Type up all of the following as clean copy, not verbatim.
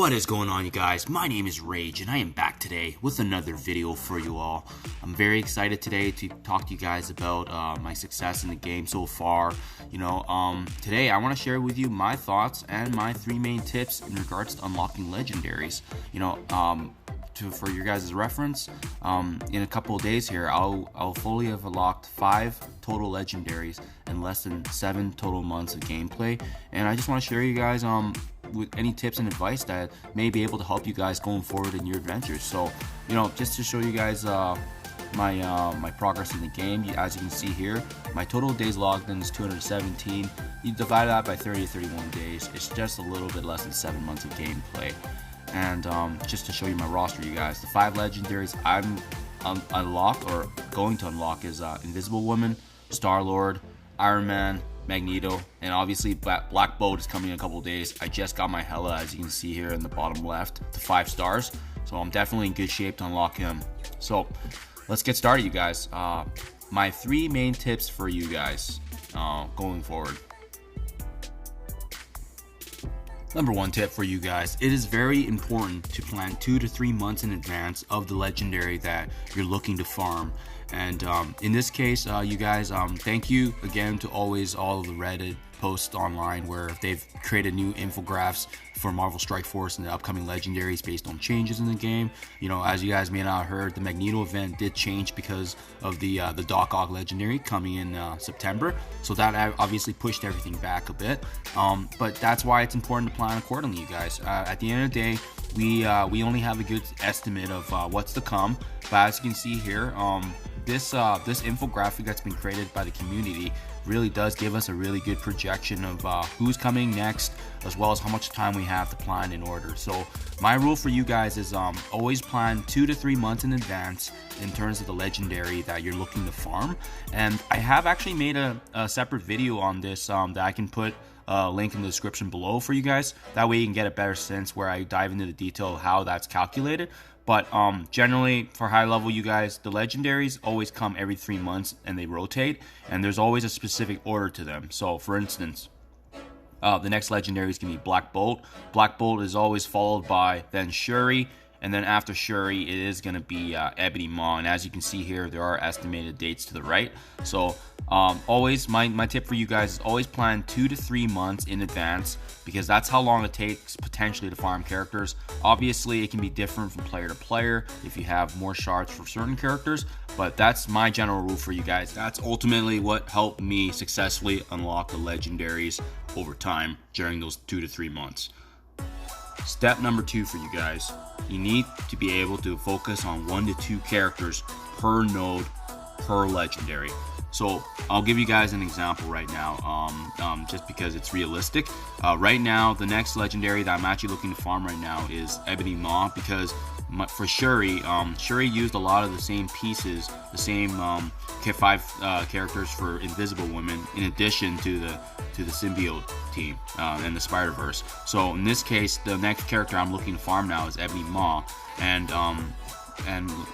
What is going on, you guys? My name is Rage and I am back today with another video for you all. I'm very excited today to talk to you guys about my success in the game so far. Today I want to share with you my thoughts and my 3 main tips in regards to unlocking legendaries. For your guys' reference, in a couple of days here, I'll fully have unlocked 5 total legendaries in less than 7 total months of gameplay, and I just want to share you guys with any tips and advice that may be able to help you guys going forward in your adventures. So, just to show you guys my progress in the game, as you can see here, my total days logged in is 217. You divide that by 30 to 31 days, it's just a little bit less than 7 months of gameplay. And just to show you my roster, you guys, the 5 legendaries I'm unlocked or going to unlock is Invisible Woman, Star-Lord, Iron Man, Magneto, and obviously Black Bolt is coming in a couple of days. I just got my Hela, as you can see here in the bottom left, to 5 stars, so I'm definitely in good shape to unlock him. So let's get started, you guys. My 3 main tips for you guys going forward. Number 1 tip for you guys: it is very important to plan 2 to 3 months in advance of the legendary that you're looking to farm. And in this case, you guys, thank you again to all of the Reddit posts online where they've created new infographics for Marvel Strike Force and the upcoming legendaries based on changes in the game. As you guys may not have heard, the Magneto event did change because of the Doc Ock legendary coming in September, so that obviously pushed everything back a bit. But that's why it's important to plan accordingly, you guys. At the end of the day, we only have a good estimate of what's to come, but as you can see here, this infographic that's been created by the community really does give us a really good projection of who's coming next, as well as how much time we have to plan in order. So my rule for you guys is always plan 2 to 3 months in advance in terms of the legendary that you're looking to farm. And I have actually made a separate video on this that I can put a link in the description below for you guys. That way you can get a better sense where I dive into the detail of how that's calculated. But generally, for high level, you guys, the legendaries always come every 3 months and they rotate, and there's always a specific order to them. So for instance, the next legendary is going to be Black Bolt. Black Bolt is always followed by then Shuri, and then after Shuri it is going to be Ebony Maw. And as you can see here, there are estimated dates to the right. So always, my tip for you guys is always plan 2 to 3 months in advance, because that's how long it takes potentially to farm characters. Obviously it can be different from player to player if you have more shards for certain characters, but that's my general rule for you guys. That's ultimately what helped me successfully unlock the legendaries over time during those 2 to 3 months. Step number 2 for you guys: you need to be able to focus on 1 to 2 characters per node per legendary. So I'll give you guys an example right now, just because it's realistic. Right now, the next legendary that I'm actually looking to farm right now is Ebony Maw, because for Shuri, Shuri used a lot of the same pieces, the same 5 characters for Invisible Woman, in addition to the symbiote team and the Spider-Verse. So in this case, the next character I'm looking to farm now is Ebony Maw, and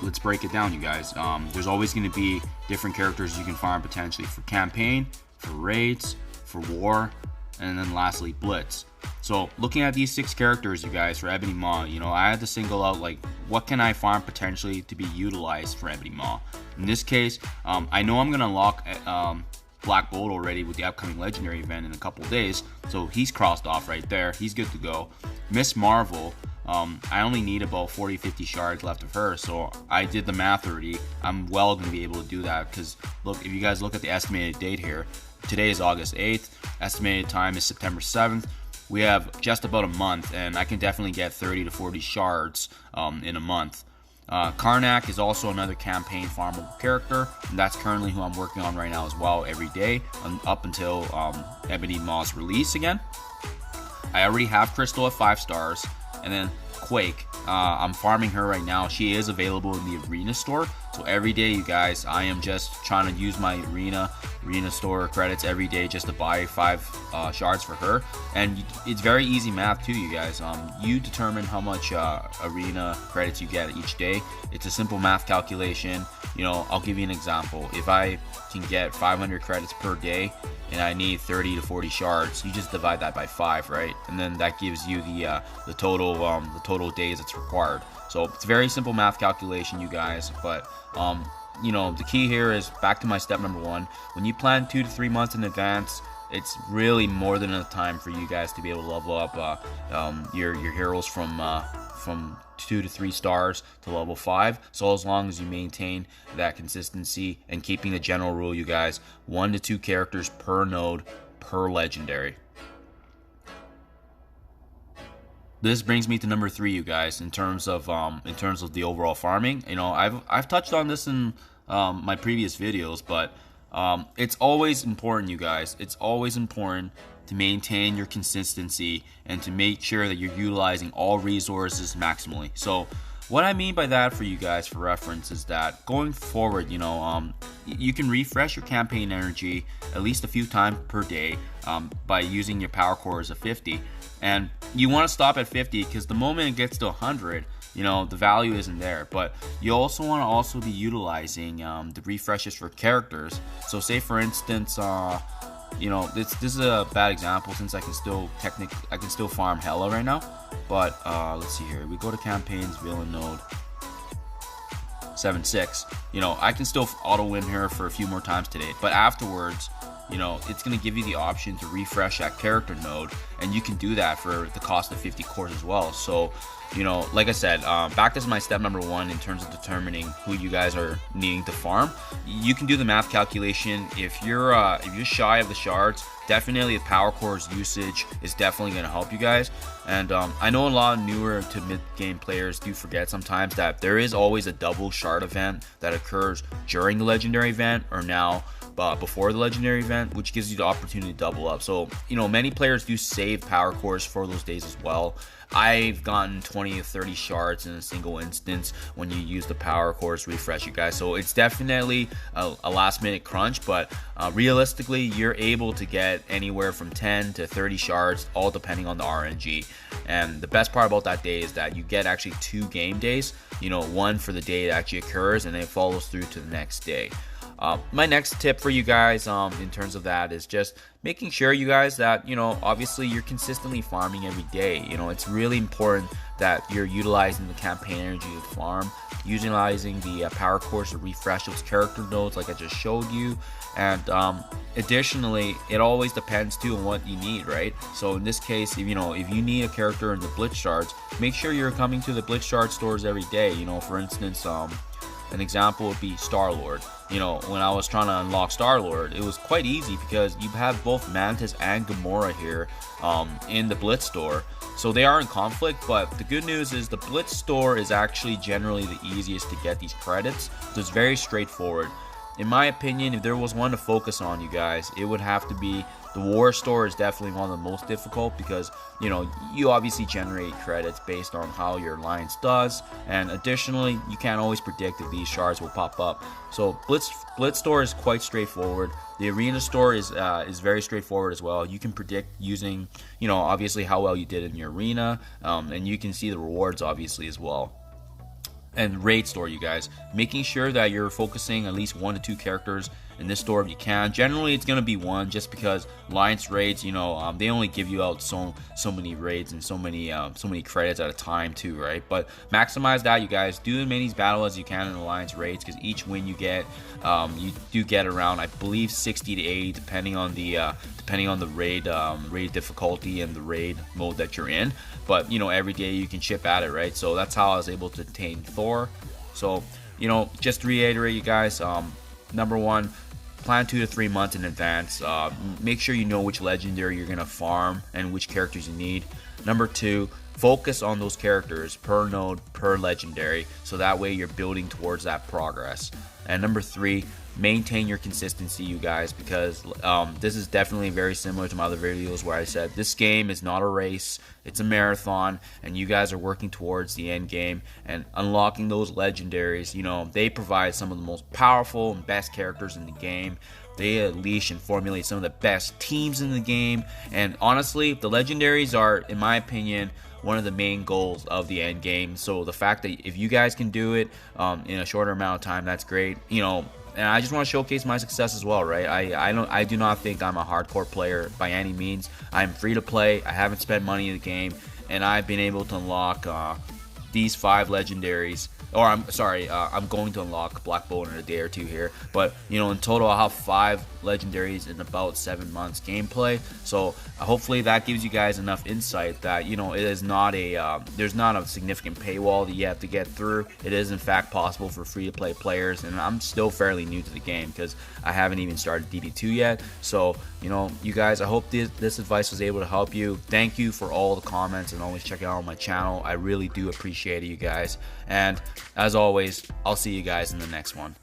let's break it down, you guys. There's always going to be different characters you can farm potentially for campaign, for raids, for war, and then lastly Blitz. So looking at these 6 characters, you guys, for Ebony Maw, I had to single out like what can I farm potentially to be utilized for Ebony Maw. In this case, I know I'm going to unlock Black Bolt already with the upcoming legendary event in a couple days, so he's crossed off right there. He's good to go. Miss Marvel, I only need about 40-50 shards left of her, so I did the math already. I'm well going to be able to do that, because look, if you guys look at the estimated date here, today is August 8th, estimated time is September 7th. We have just about a month, and I can definitely get 30 to 40 shards in a month. Karnak is also another campaign farmable character, and that's currently who I'm working on right now as well, every day up until Ebony Maw's release again. I already have Crystal at 5 stars, and then Quake, I'm farming her right now. She is available in the arena store, so every day, you guys, I am just trying to use my arena arena store credits every day just to buy 5 shards for her. And it's very easy math too, you guys. You determine how much arena credits you get each day. It's a simple math calculation. You know, I'll give you an example. If I can get 500 credits per day and I need 30 to 40 shards, you just divide that by 5, right? And then that gives you the total days it's required. So it's a very simple math calculation, you guys. But you know, the key here is back to my step number 1. When you plan 2 to 3 months in advance, it's really more than enough time for you guys to be able to level up your heroes from 2 to 3 stars to level 5. So as long as you maintain that consistency and keeping the general rule, you guys, 1 to 2 characters per node per legendary. This brings me to number 3, you guys, in terms of the overall farming. You know, I've touched on this in my previous videos, but it's always important, you guys. It's always important to maintain your consistency and to make sure that you're utilizing all resources maximally. So what I mean by that for you guys for reference is that going forward, you know, you can refresh your campaign energy at least a few times per day by using your power cores of 50. And you want to stop at 50 because the moment it gets to 100, you know, the value isn't there. But you also want to be utilizing the refreshes for characters. So say for instance, you know, this is a bad example since I can still farm Hella right now. But let's see here. We go to campaigns, villain node 7-6. You know, I can still auto win her for a few more times today. But afterwards, you know, it's going to give you the option to refresh that character node, and you can do that for the cost of 50 cores as well. So, you know, like I said, back to my step number 1 in terms of determining who you guys are needing to farm. You can do the math calculation. If you're shy of the shards, definitely the power cores usage is definitely going to help you guys. And I know a lot of newer to mid-game players do forget sometimes that there is always a double shard event that occurs during the legendary event or now before the legendary event, which gives you the opportunity to double up. So, you know, many players do save power cores for those days as well. I've gotten 20 to 30 shards in a single instance when you use the power cores refresh, you guys. So it's definitely a last minute crunch, but realistically, you're able to get anywhere from 10 to 30 shards, all depending on the RNG. And the best part about that day is that you get actually 2 game days, you know, one for the day it actually occurs, and then it follows through to the next day. My next tip for you guys in terms of that is just making sure, you guys, that, you know, obviously you're consistently farming every day. You know, it's really important that you're utilizing the campaign energy to farm, utilizing the power cores to refresh those character nodes like I just showed you. And additionally, it always depends too on what you need, right? So in this case, if you need a character in the Blitz shards, make sure you're coming to the Blitz shard stores every day. You know, for instance, an example would be Star-Lord. You know, when I was trying to unlock Star-Lord, it was quite easy because you have both Mantis and Gamora here in the Blitz store. So they are in conflict, but the good news is the Blitz store is actually generally the easiest to get these credits. So it's very straightforward. In my opinion, if there was one to focus on, you guys, it would have to be the War Store. Is definitely one of the most difficult because, you know, you obviously generate credits based on how your alliance does, and additionally, you can't always predict if these shards will pop up. So Blitz Store is quite straightforward. The Arena Store is very straightforward as well. You can predict using, you know, obviously how well you did in your arena, and you can see the rewards obviously as well. And Raid Store, you guys, making sure that you're focusing at least 1 to 2 characters in this store if you can. Generally, it's gonna be 1, just because Alliance raids, you know, they only give you out so many raids and so many credits at a time too, right? But maximize that, you guys. Do as many battle as you can in Alliance raids, because each win you get, you do get around, I believe, 60 to 80, depending on the raid difficulty and the raid mode that you're in. But you know, every day you can chip at it, right? So that's how I was able to attain Thor. So, you know, just to reiterate, you guys, number 1, plan 2 to 3 months in advance. Make sure you know which legendary you're gonna farm and which characters you need. Number 2, focus on those characters per node, per legendary, so that way you're building towards that progress. And number 3, maintain your consistency, you guys, because this is definitely very similar to my other videos where I said this game is not a race, it's a marathon, and you guys are working towards the end game and unlocking those legendaries. You know, they provide some of the most powerful and best characters in the game. They unleash and formulate some of the best teams in the game, and honestly, the legendaries are, in my opinion, one of the main goals of the end game. So the fact that if you guys can do it in a shorter amount of time, that's great. You know, and I just want to showcase my success as well, right? I do not think I'm a hardcore player by any means. I'm free to play. I haven't spent money in the game, and I've been able to unlock these 5 legendaries. Or I'm going to unlock Black Bolt in a day or 2 here. But, you know, in total I'll have 5 legendaries in about 7 months gameplay. So hopefully that gives you guys enough insight that, you know, it is not a there's not a significant paywall that you have to get through. It is in fact possible for free to play players, and I'm still fairly new to the game because I haven't even started DB2 yet. So, you know, you guys, I hope this advice was able to help you. Thank you for all the comments and always checking out my channel. I really do appreciate it, you guys. And as always, I'll see you guys in the next one.